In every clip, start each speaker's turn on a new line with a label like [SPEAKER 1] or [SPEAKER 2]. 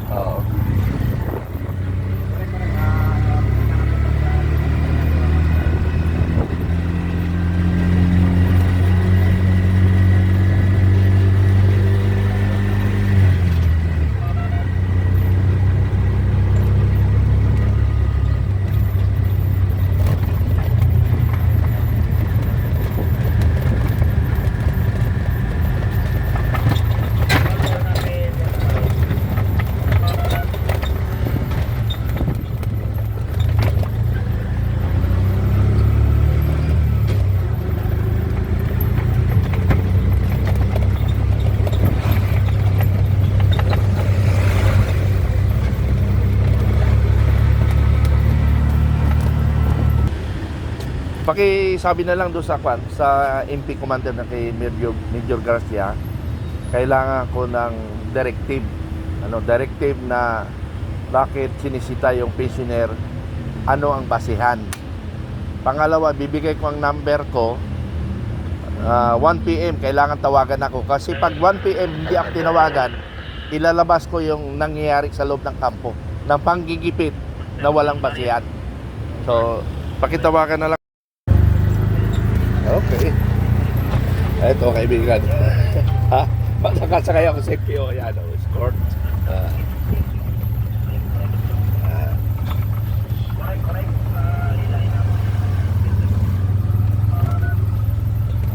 [SPEAKER 1] Oo. Pakisabi na lang doon sa MP commander na kay Major Garcia, kailangan ko ng directive. Directive na bakit sinisita yung pensioner, ano ang basihan. Pangalawa, bibigay ko ang number ko. 1 PM kailangan tawagan ako, kasi pag 1 PM hindi ako tinawagan, ilalabas ko yung nangyayari sa loob ng kampo ng panggigipit na walang basihan. So, pakitawagan na lang. Okay. Ito, kaibigan. Ha? Nakasakay ako sa FPO. Yan, escort.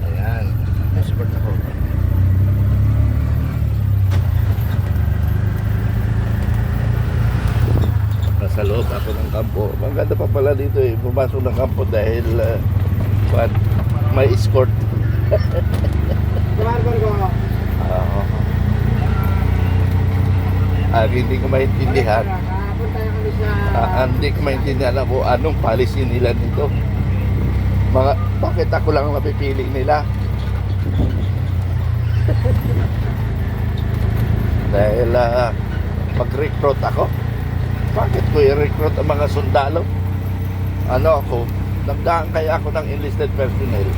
[SPEAKER 1] Ayan. Escort ako. Nasa loob ako ng kampo. Maganda pa pala dito eh. Pumasok ng kampo dahil may escort. Hindi ko maintindihan. Hindi ko maintindihan ako anong policy nila nito. Bakit ako lang ang mapipili nila? Dahil mag-recruit ako. Bakit ko i-recruit ang mga sundalo? Nagdaan kaya ako ng enlisted personnel.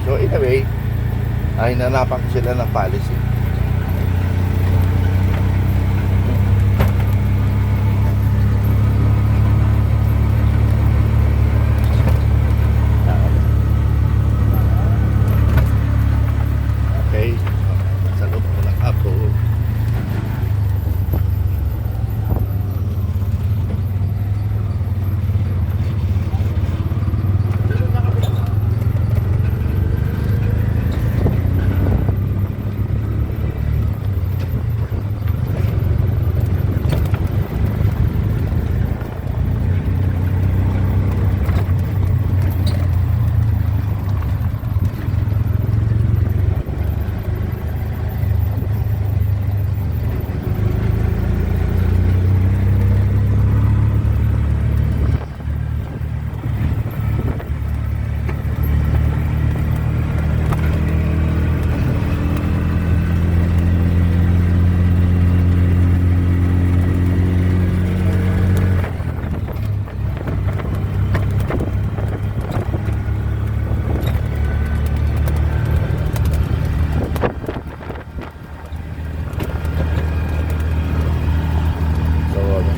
[SPEAKER 1] So in a way, ay nanapan ko sila ng policy. Okay, sa loob ko ng apo.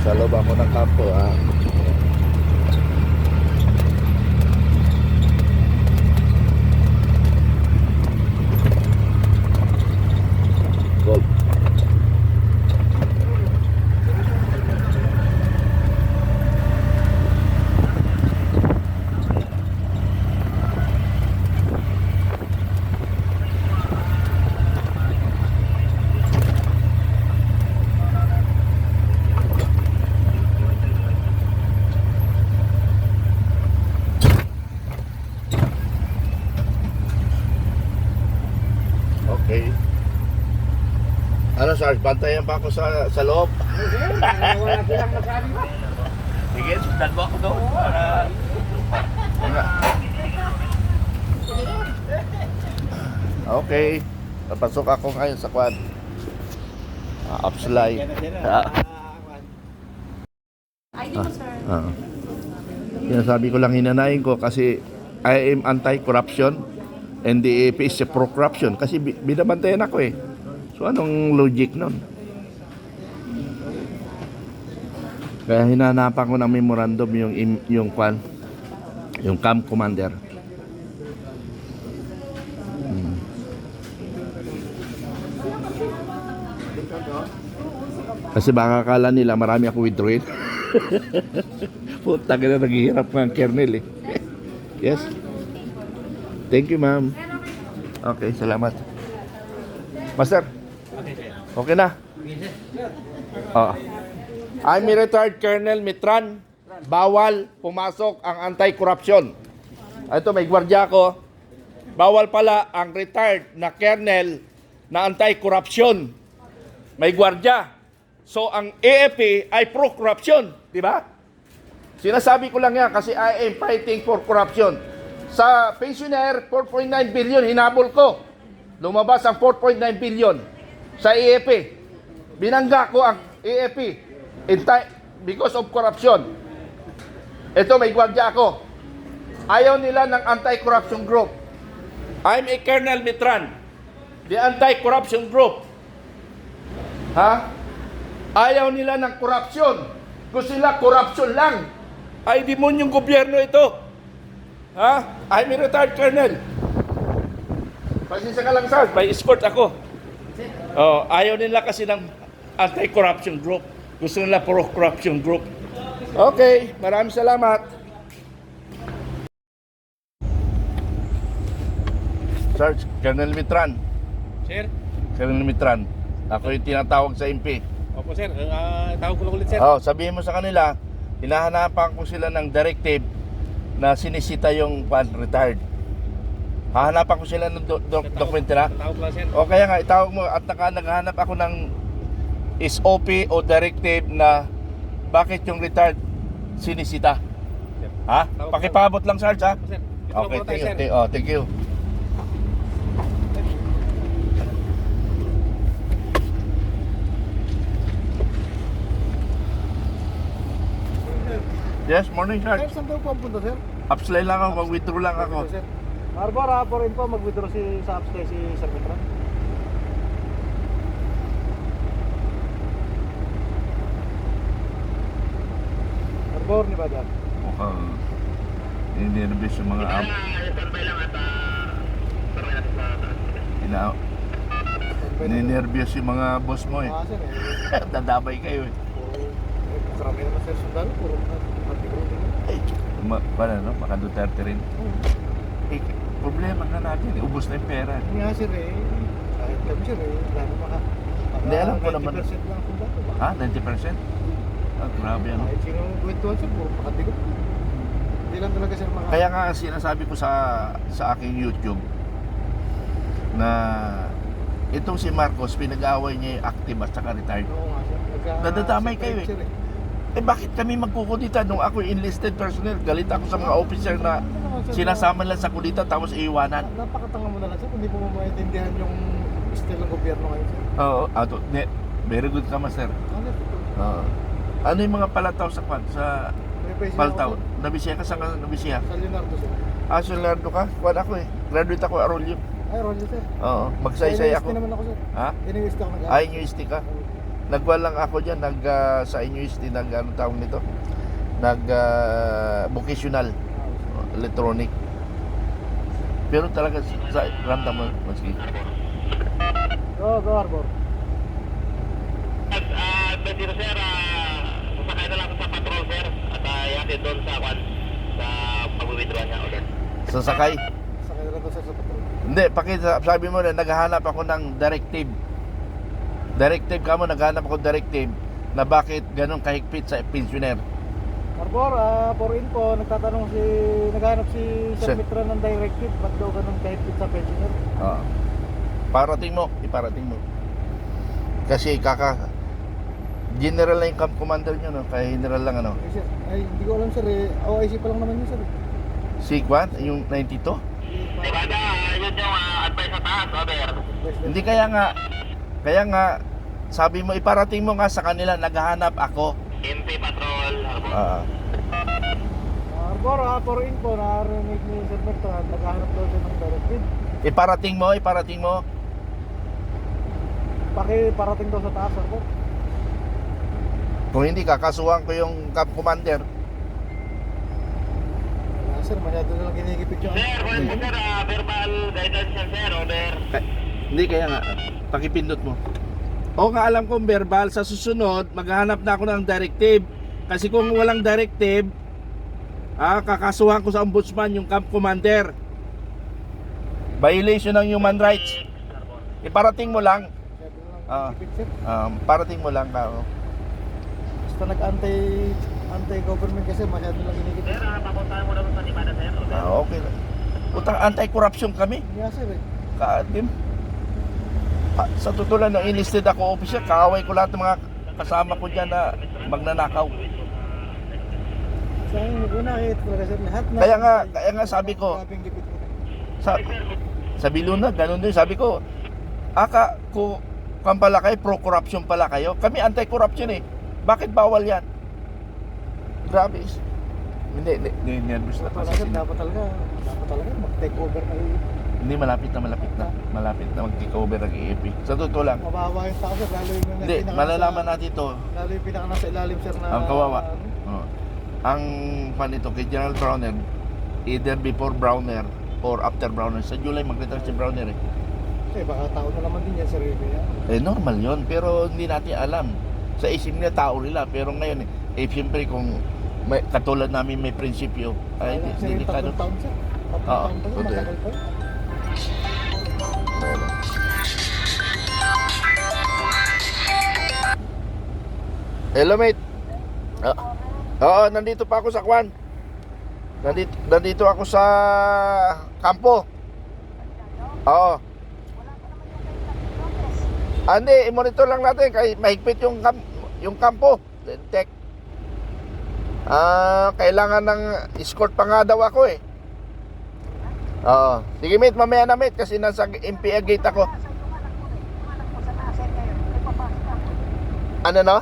[SPEAKER 1] Sa loob ako ng kampo, Gold. Okay. Sarge, bantayan pa ako sa loob.
[SPEAKER 2] Wala silang masabi ba?
[SPEAKER 1] Sige, sundan mo ako doon para... Okay. Papasok ako ngayon sa quad. Upslide.
[SPEAKER 2] ID mo, sir.
[SPEAKER 1] Yan sabi ko lang, hinanayin ko kasi I am anti-corruption. NDAP is pro-corruption kasi binabantayan ako eh. So anong logic nun? Kaya hinanapan ko ng memorandum yung kwan, yung camp commander. Kasi baka akala nila marami ako withdrawin. Puta ka na, naghihirap ng kernel eh. Yes. Thank you, ma'am. Okay, salamat. Master. Okay na? Oo. I'm a retired Colonel Mitran. Bawal pumasok ang anti-corruption. Ito, may gwardiya ko. Bawal pala ang retired na Colonel na anti-corruption. May gwardiya. So, ang AFP ay pro-corruption. Di ba? Sinasabi ko lang yan kasi I am fighting for corruption. Sa pensioner, 4.9 billion hinabol ko. Lumabas ang 4.9 billion sa AFP. Binangga ko ang AFP because of corruption. Ito, may gwardiya ako. Ayaw nila ng anti-corruption group. I'm a Colonel Mitran. The anti-corruption group. Ha? Ayaw nila ng korupsyon. Gusto nila korupsyon lang. Ay, demonyong gobyerno ito. Ha? I'm a retired colonel. Pasensya ka lang, sir. May escort ako. Oh, ayaw nila kasi ng anti-corruption group. Gusto nila pro-corruption group. Okay, maraming salamat. Sir, Colonel Mitran.
[SPEAKER 3] Sir?
[SPEAKER 1] Colonel Mitran. Ako yung tinatawag sa MP.
[SPEAKER 3] Opo sir, tawag ko lang ulit sir.
[SPEAKER 1] Oh, sabihin mo sa kanila, hinahanapan ko sila ng directive na sinisita yung retired. Hahanapan ko sila ng dokumento na.
[SPEAKER 3] Tawag ko lang sir.
[SPEAKER 1] O kaya nga, itawag mo at naghahanap ako ng SOP o directive na bakit yung retired sinisita.
[SPEAKER 3] Sir.
[SPEAKER 1] Ha?
[SPEAKER 3] Tawag ko
[SPEAKER 1] Pakipabot lang, Sarge, ha?
[SPEAKER 3] Sir, ito
[SPEAKER 1] Okay,
[SPEAKER 3] lang po tayo,
[SPEAKER 1] thank you.
[SPEAKER 3] sir.
[SPEAKER 1] Thank you. Yes, morning, Sarge.
[SPEAKER 2] Saan daw po ang punta, sir?
[SPEAKER 1] Upslide lang ako, mag-withdraw lang ako.
[SPEAKER 2] Sir. Arbor, po rin po, mag-withdraw sa upstairs si Sir Mitran. Arbor, ni ba dyan?
[SPEAKER 1] Mukhang ninervous yung mga app. Ninervous yung mga boss mo eh.
[SPEAKER 2] Sir eh.
[SPEAKER 1] Dadabay kayo eh.
[SPEAKER 2] Karami naman sir sundalo, puro anti-group din.
[SPEAKER 1] Ay, paano no? Baka Duterte rin. Eh, problema na natin, ubos na yung pera.
[SPEAKER 2] Hindi nga sir eh, kahit kami sir eh, lalo maka
[SPEAKER 1] Hindi, alam ko naman.
[SPEAKER 2] 90% lang sundalo.
[SPEAKER 1] Ha? 90%? Ah, grabe ano.
[SPEAKER 2] Kahit sino kwentuhan sir, puro pakatigot. Hindi lang talaga sir mga...
[SPEAKER 1] Kaya nga sinasabi ko sa aking YouTube na itong si Marcos, pinag-away niya yung active at saka retired.
[SPEAKER 2] Oo nga sir.
[SPEAKER 1] Nadadamay kayo eh.
[SPEAKER 2] Sir,
[SPEAKER 1] Eh bakit kami magkukudita nung ako enlisted personnel? Galit ako sa mga officer na sinasama lang sa kudita tapos iiwanan.
[SPEAKER 2] Napakatanga mo na lang sir, hindi mo maintindihan yung style ng gobyerno ngayon sir.
[SPEAKER 1] Oo, very good ka, Master.
[SPEAKER 2] Ano ito?
[SPEAKER 1] Oo. Ano yung mga palataw sa
[SPEAKER 2] May pa
[SPEAKER 1] paltaw? Nabisiya ka sa nabisiya?
[SPEAKER 2] Sa Leonardo sir.
[SPEAKER 1] So Leonardo ka? Kwan ako eh. Graduate ako Arroyo.
[SPEAKER 2] Ay, Ronnie sir.
[SPEAKER 1] Oo, magsaysay
[SPEAKER 2] Sa
[SPEAKER 1] ako.
[SPEAKER 2] NUST naman ako sir.
[SPEAKER 1] Ha?
[SPEAKER 2] NUST ako nag-
[SPEAKER 1] Ay, UST ka? Nagwan lang ako dyan, sa UST, anong tawag nito? Vocational, electronic. Pero talaga sa ramdam mo, sige.
[SPEAKER 2] Go Arbor.
[SPEAKER 4] Dito sir, sasakay na lang sa patrol sir at yatid doon sa pag-withdraw niya ulit.
[SPEAKER 1] Sasakay?
[SPEAKER 2] Sakay na lang to sir sa patrol.
[SPEAKER 1] Hindi, sabi mo na, naghahanap ako ng directive. Directive ka mo, naghahanap ako directive na bakit ganun kahigpit sa pensioner.
[SPEAKER 2] Arbor, for info, naghahanap si
[SPEAKER 1] Sir.
[SPEAKER 2] Sir Mitran ng directive, ba't daw ganun kahit sa pensioner?
[SPEAKER 1] Oo. Iparating mo. Kasi general lang yung camp commander nyo, no? Kaya general lang ano.
[SPEAKER 2] Ay, sir, ay, hindi ko alam sir eh, OIC pa lang naman yun sir.
[SPEAKER 1] Si Kwan, yung 92?
[SPEAKER 4] Diba yun yung advice sa taas, Robert?
[SPEAKER 1] Hindi kaya nga, sabi mo, iparating mo nga sa kanila, naghahanap ako.
[SPEAKER 4] MP patrol,
[SPEAKER 2] Arbor, for info, narinig ni Sir Mitran, naghahanap daw siya ng directive.
[SPEAKER 1] Iparating mo, iparating mo.
[SPEAKER 2] Parating daw sa taas, sir po.
[SPEAKER 1] Kung hindi, kakasuhan ko yung camp commander.
[SPEAKER 2] Wala, sir, masyado na lang ginigipit yung...
[SPEAKER 4] Sir, kung ito sir, verbal guidance yan sir, over.
[SPEAKER 1] Hindi, kaya nga, pakipindot mo. Oo nga, alam kong verbal. Sa susunod, maghahanap na ako ng directive. Kasi kung walang directive, kakasuhan ko sa ombudsman yung camp commander. Violation ng human rights. Iparating mo lang.
[SPEAKER 2] Masyado na lang
[SPEAKER 1] Ah.
[SPEAKER 2] ginigipit, sir.
[SPEAKER 1] Parating mo lang ka.
[SPEAKER 2] Basta anti-government kasi masyado lang ginigipit.
[SPEAKER 4] Sir, papuntahan mo na sa Nevada sir, over.
[SPEAKER 1] Okay lang. Utang anti-corruption kami.
[SPEAKER 2] Kaya, sir, eh.
[SPEAKER 1] Kaadim. Sa totoo lang, nung enlisted ako officer, kaaway ko lahat ng mga kasama ko dyan na magnanakaw.
[SPEAKER 2] Sa akin, una, ito talaga, sir. Lahat na...
[SPEAKER 1] Kaya nga sabi ko,
[SPEAKER 2] Grabing gipit mo.
[SPEAKER 1] sa Biluna, ganun din. Sabi ko, kung pala kayo, pro-corruption pala kayo. Kami anti-corruption eh. Bakit bawal yan? Grabe. Hindi, nervous na
[SPEAKER 2] Wala, sir,
[SPEAKER 1] kasi.
[SPEAKER 2] dapat talaga mag-take over na
[SPEAKER 1] Hindi, malapit na mag-take over ng AFP. Sa totoo lang.
[SPEAKER 2] mababawa yung tao, sir. Lalo yung
[SPEAKER 1] Hindi, malalaman natin ito.
[SPEAKER 2] Lalo yung pinaka nasa ilalim, sir, na...
[SPEAKER 1] Ang kawawa.
[SPEAKER 2] ano,
[SPEAKER 1] Oh. Ang panito kay General Browner, either before Browner or after Browner. Sa July mag-retire si Browner eh.
[SPEAKER 2] Eh, baka tao na naman din yan, sir. Kaya,
[SPEAKER 1] Normal yon, pero hindi natin alam. Sa isip nila tao nila, pero ngayon siyempre kung katulad namin may prinsipyo, ay
[SPEAKER 2] wala, sir, yung
[SPEAKER 1] delikado.
[SPEAKER 2] 3 taon, sir. 3
[SPEAKER 1] Oo,
[SPEAKER 2] taon pa yun,
[SPEAKER 1] okay.
[SPEAKER 2] matagal pa yun.
[SPEAKER 1] Hello mate. Oo, nandito pa ako sa Kwan. Nandito ako sa kampo. Oo. Hindi, i-monitor lang natin kay mahigpit yung kampo. Tech. Kailangan ng escort pa nga daw ako eh. Oo. Sige mate, mamaya na mate kasi nasa MPA gate ako. Ano no?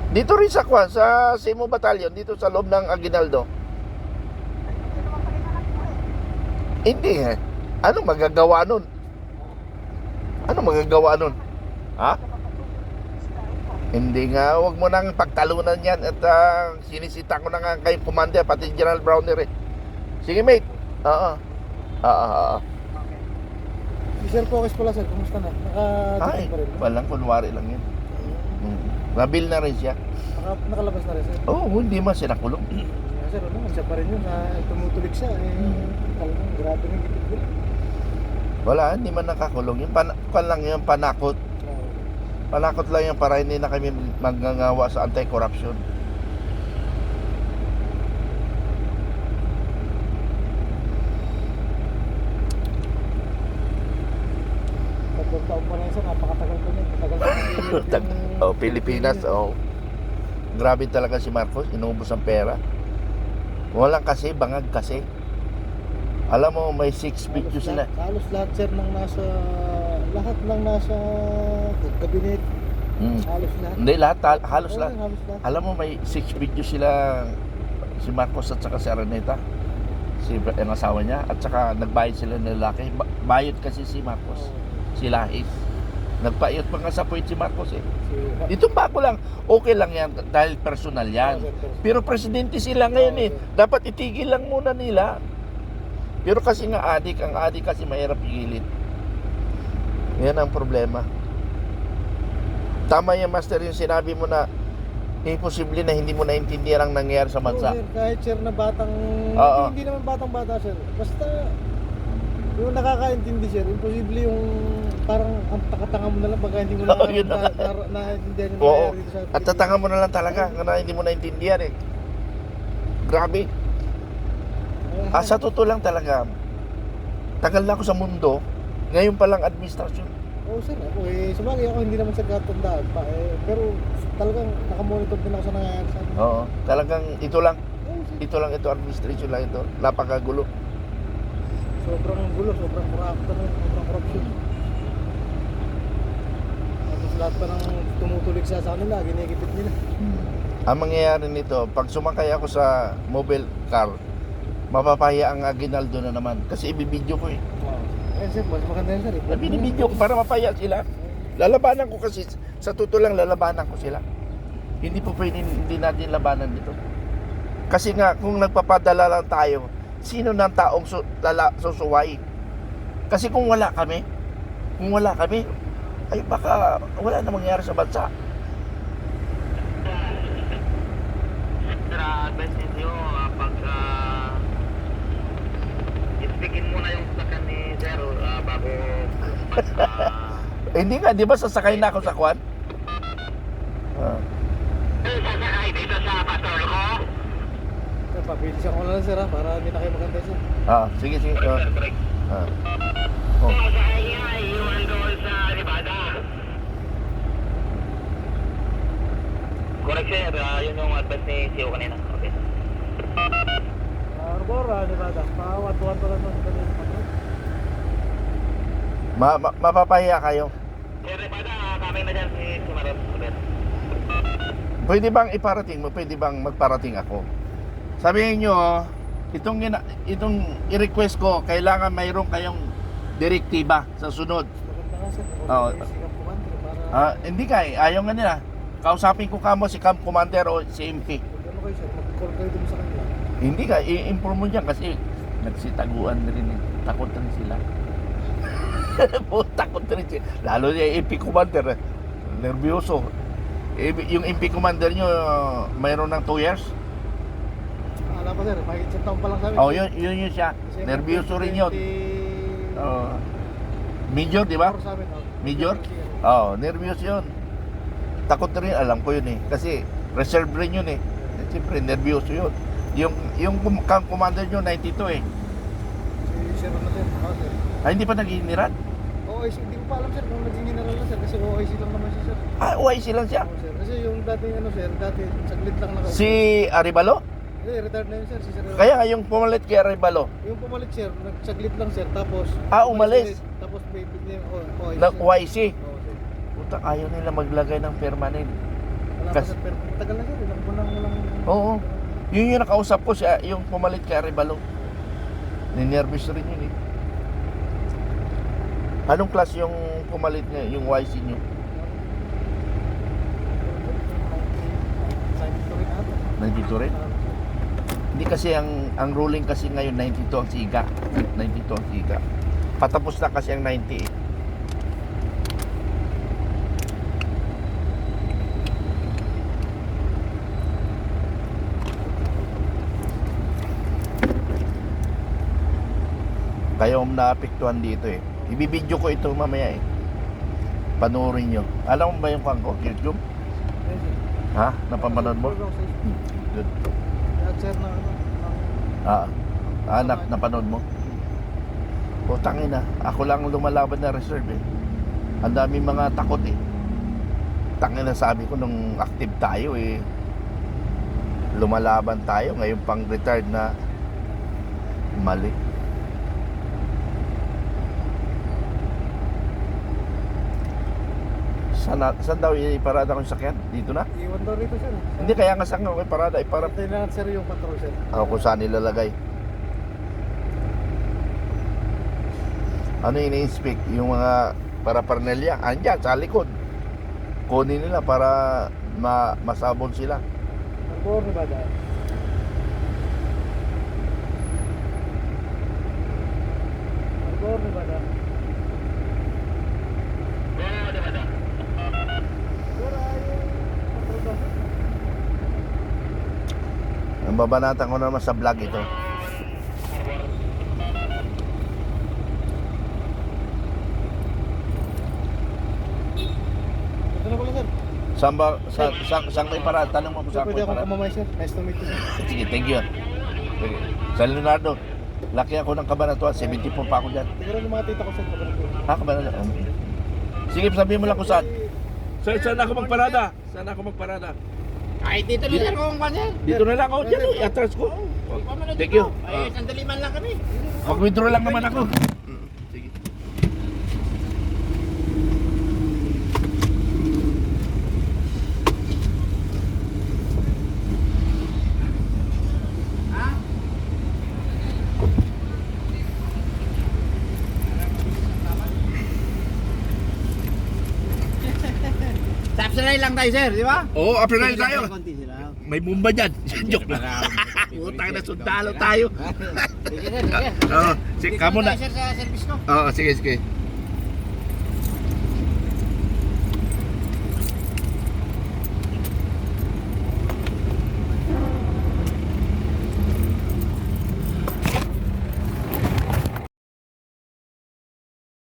[SPEAKER 1] Dito rin sa Kwan, sa Simo Battalion, dito sa loob ng Aguinaldo. Hindi eh. Ano magagawa nun? Ano magagawa nun? Ha? Hindi nga, wag mo nang pagtalunan yan at sinisita ko na nga kay Commander, pati General Browner eh. Sige mate. Oo.
[SPEAKER 2] Sir Focus pala, sir. Kumusta na?
[SPEAKER 1] Ay,
[SPEAKER 2] Naka-check pa rin.
[SPEAKER 1] walang kunwari lang yan. Nabil na rin siya.
[SPEAKER 2] Nakalabas na rin, sir.
[SPEAKER 1] Oo, hindi man siya nakulong.
[SPEAKER 2] Sir, siya pa rin yun. Tumutulig siya. Talagang grabe ng gipit ko.
[SPEAKER 1] Wala, hindi man nakakulong. Yung lang yung panakot. Panakot lang yung para hindi na kami magngangawa sa anti-corruption.
[SPEAKER 2] Tatlong taon pa na yun, sir. Napakatagal pa niya. Matagal pa
[SPEAKER 1] Pilipinas, grabe talaga si Marcos, inubos ang pera. Walang kasi, bangag kasi. Alam mo, may 6 video sila.
[SPEAKER 2] Halos lahat, sir, ng nasa... Lahat ng nasa kabinet. Halos lahat.
[SPEAKER 1] Hindi, halos
[SPEAKER 2] Oo,
[SPEAKER 1] lahat.
[SPEAKER 2] halos lahat.
[SPEAKER 1] Alam mo, may 6 video sila, si Marcos at saka si Araneta, ang asawa niya, at saka nagbayad sila ng lalaki. Bayad kasi si Marcos, si Lahis. Nagpayot pa nga sa point si Marcos eh. Dito bago lang, okay lang yan dahil personal yan. Pero presidente sila ngayon eh. Dapat itigil lang muna nila. Pero kasi nga ang adik kasi mahirap pigilin. Yan ang problema. Tama yan, Master, yung sinabi mo na imposible na hindi mo naintindihan ang nangyayari sa bansa.
[SPEAKER 2] Oo, sir, kahit sir na batang...
[SPEAKER 1] Oo.
[SPEAKER 2] Hindi naman batang-bata, sir. Basta yung nakakaintindi, sir, imposible yung parang ang takatanga mo na lang baka hindi mo na
[SPEAKER 1] Oo, yun na.
[SPEAKER 2] naintindihan yung
[SPEAKER 1] Oo.
[SPEAKER 2] nangyayari dito sa
[SPEAKER 1] At tatanga mo na lang talaga na hindi mo naintindihan eh. Grabe. Sa totoo lang talaga, tagal na ako sa mundo, ngayon pa lang administrasyon.
[SPEAKER 2] Oo, sir. Ako sabagay ako hindi naman sa katandaan pa pero talagang nakamonitor din ako sa nangyayari sa amin.
[SPEAKER 1] Oo, talagang ito lang.
[SPEAKER 2] Oo, sir.
[SPEAKER 1] Ito lang ito, administration lang ito. Napakagulo.
[SPEAKER 2] Sobrang gulo, sobrang corruption. Tapos lahat pa ng tumutulig sa kanila, ginigipit nila.
[SPEAKER 1] Ang mangyayari nito, pag sumakay ako sa mobile car, Mapapahiya ang Aguinaldo na naman. Kasi ibibidyo ko eh.
[SPEAKER 2] Ayun sir, mas maganda yan sir.
[SPEAKER 1] Binibidyo ko para mapahiya sila. Lalabanan ko kasi, sa totoo lang lalabanan ko sila. Hindi po pwede, hindi natin labanan dito. Kasi nga, kung nagpapadala lang tayo, sino ng taong susuway? Kasi kung wala kami, ay baka wala na mangyari sa bansa.
[SPEAKER 4] Best ninyo, pag speakin muna yung sakan ni Sir bago
[SPEAKER 1] Hindi nga, di ba sasakay na ako sa kwan?
[SPEAKER 4] sasakay dito sa patrol ko.
[SPEAKER 2] Sir, pabilisan ko na lang sir ha, para hindi na kayo maganda sir.
[SPEAKER 1] Sige.
[SPEAKER 4] Correct.
[SPEAKER 1] Oh.
[SPEAKER 4] Sasakay niya yung doon sa Nevada. Correct sir, yun yung advice ni CEO kanina. Okay.
[SPEAKER 2] Arbora, Nevada. Pawat-tuwan pa lang ng kanina.
[SPEAKER 1] Mapapahiya kayo.
[SPEAKER 4] Sir Nevada, kami na dyan si Maron.
[SPEAKER 1] Pwede bang iparating mo? Pwede bang magparating ako? Sabihin nyo, itong i-request ko, kailangan mayroon kayong direktiba sa sunod.
[SPEAKER 2] Maganda nga sir.
[SPEAKER 1] Oo.
[SPEAKER 2] Sikap kumantri para...
[SPEAKER 1] Hindi ka eh, ayaw nga nila. Kausapin ko kamo si Camp Commander o si MP.
[SPEAKER 2] Ano kayo sir, mag-call kayo dun sa kanila.
[SPEAKER 1] Hindi ka, i-inform mo dyan kasi nagsitaguan na rin eh. Takot na rin sila. Takot na rin sila. Lalo yung MP Commander, nervyoso. Yung MP Commander nyo, mayroon ng 2 years?
[SPEAKER 2] Alam pa sir, mahigit sa taon pa lang sa amin.
[SPEAKER 1] Yun siya.
[SPEAKER 2] Kasi
[SPEAKER 1] Nervyoso rin yun.
[SPEAKER 2] 20...
[SPEAKER 1] Major, di ba?
[SPEAKER 2] Sa amin, oh.
[SPEAKER 1] Major? Nervyos yun. Takot na rin, alam ko yun eh. Kasi reserve rin yun eh. Siyempre, nervyoso yun. Yung camp commander nyo, 92 eh.
[SPEAKER 2] Si sir na sir, sir.
[SPEAKER 1] Hindi pa nag-iniran?
[SPEAKER 2] OIC, hindi ko pa alam sir kung naging general na sir kasi OIC lang naman siya sir.
[SPEAKER 1] OIC lang siya.
[SPEAKER 2] Oo, sir. Kasi yung dating sir, saglit lang nakaupo.
[SPEAKER 1] Si Arevalo?
[SPEAKER 2] Hindi, retired na yun sir, si sir.
[SPEAKER 1] Kaya nga yung pumalit kay Arevalo.
[SPEAKER 2] Yung pumalit sir, nagsaglit lang sir, tapos...
[SPEAKER 1] Umalis.
[SPEAKER 2] Tapos may OIC.
[SPEAKER 1] OIC.
[SPEAKER 2] Oo sir.
[SPEAKER 1] Puta, ayaw nila maglagay ng permanent.
[SPEAKER 2] Wala pa sir, pero tagal na sir, ilang buwan lang.
[SPEAKER 1] Oo. Yun yung nakausap ko siya, yung pumalit kay Arevalo. Ninervous rin yun eh. Anong class yung pumalit niya, yung YC nyo?
[SPEAKER 2] Sa
[SPEAKER 1] 92 rin? Hindi kasi ang ruling kasi ngayon 92 ang siga. 92 ang siga. Patapos na kasi ang 90 eh. Kayo ang naapektuhan dito eh. Ibibidyo ko ito mamaya eh. Panoorin nyo. Alam mo ba yung kwan ko? YouTube? Ha? Napapanood mo? Good.
[SPEAKER 2] Sir na
[SPEAKER 1] Anak, napanood mo? O tangina, ako lang lumalaban na reserve eh. Ang daming mga takot eh. Tangina, sabi ko nung active tayo eh. Lumalaban tayo, ngayon pang retired na mali. Saan daw iparada ko yung sakyan? Dito na?
[SPEAKER 2] Iwan daw rito sir.
[SPEAKER 1] Hindi, kaya nga saan ko iparada? Iparada.
[SPEAKER 2] Hintayin na sir yung patrol sir.
[SPEAKER 1] Kung saan nilalagay. Ano ini-inspect? Yung mga paraphernalia. Andyan, sa likod. Kunin nila para masabon sila.
[SPEAKER 2] Arbor, Nevada. Arbor, Nevada.
[SPEAKER 1] Ang babanatan ko naman sa vlog ito.
[SPEAKER 2] Ito na pala sir.
[SPEAKER 1] Saan ko iparada? Tanong mo kung
[SPEAKER 2] Sir,
[SPEAKER 1] saan ko
[SPEAKER 2] pwede akong
[SPEAKER 1] iparada.
[SPEAKER 2] kumamay sir. Nice to meet you sir.
[SPEAKER 1] Sige, thank you. Sa Leonardo, laki ako ng Cabanatuan. 74 pa ako dyan.
[SPEAKER 2] Siguro yung mga tita ko sir.
[SPEAKER 1] Cabanatuan. Sige, sabihin mo lang kung saan. Saan ako magparada? Saan ako magparada?
[SPEAKER 3] Ay, dito na sir kung kanya.
[SPEAKER 1] Dito na lang ako. Dyan, atras ko. Thank you.
[SPEAKER 3] Ay, sandali man lang kami.
[SPEAKER 1] Mag-withdraw lang naman ako. Sige.
[SPEAKER 3] After ride lang tayo, sir, di ba?
[SPEAKER 1] Oo, after ride tayo.
[SPEAKER 3] Konti sila.
[SPEAKER 1] May bumba dyan. Joke lang. Utang na sundalo tayo.
[SPEAKER 3] Sige, sir, sige.
[SPEAKER 1] Oo, sige, kamo na.
[SPEAKER 3] Tayo, sir, sa service ko.
[SPEAKER 1] Oo, sige, sige.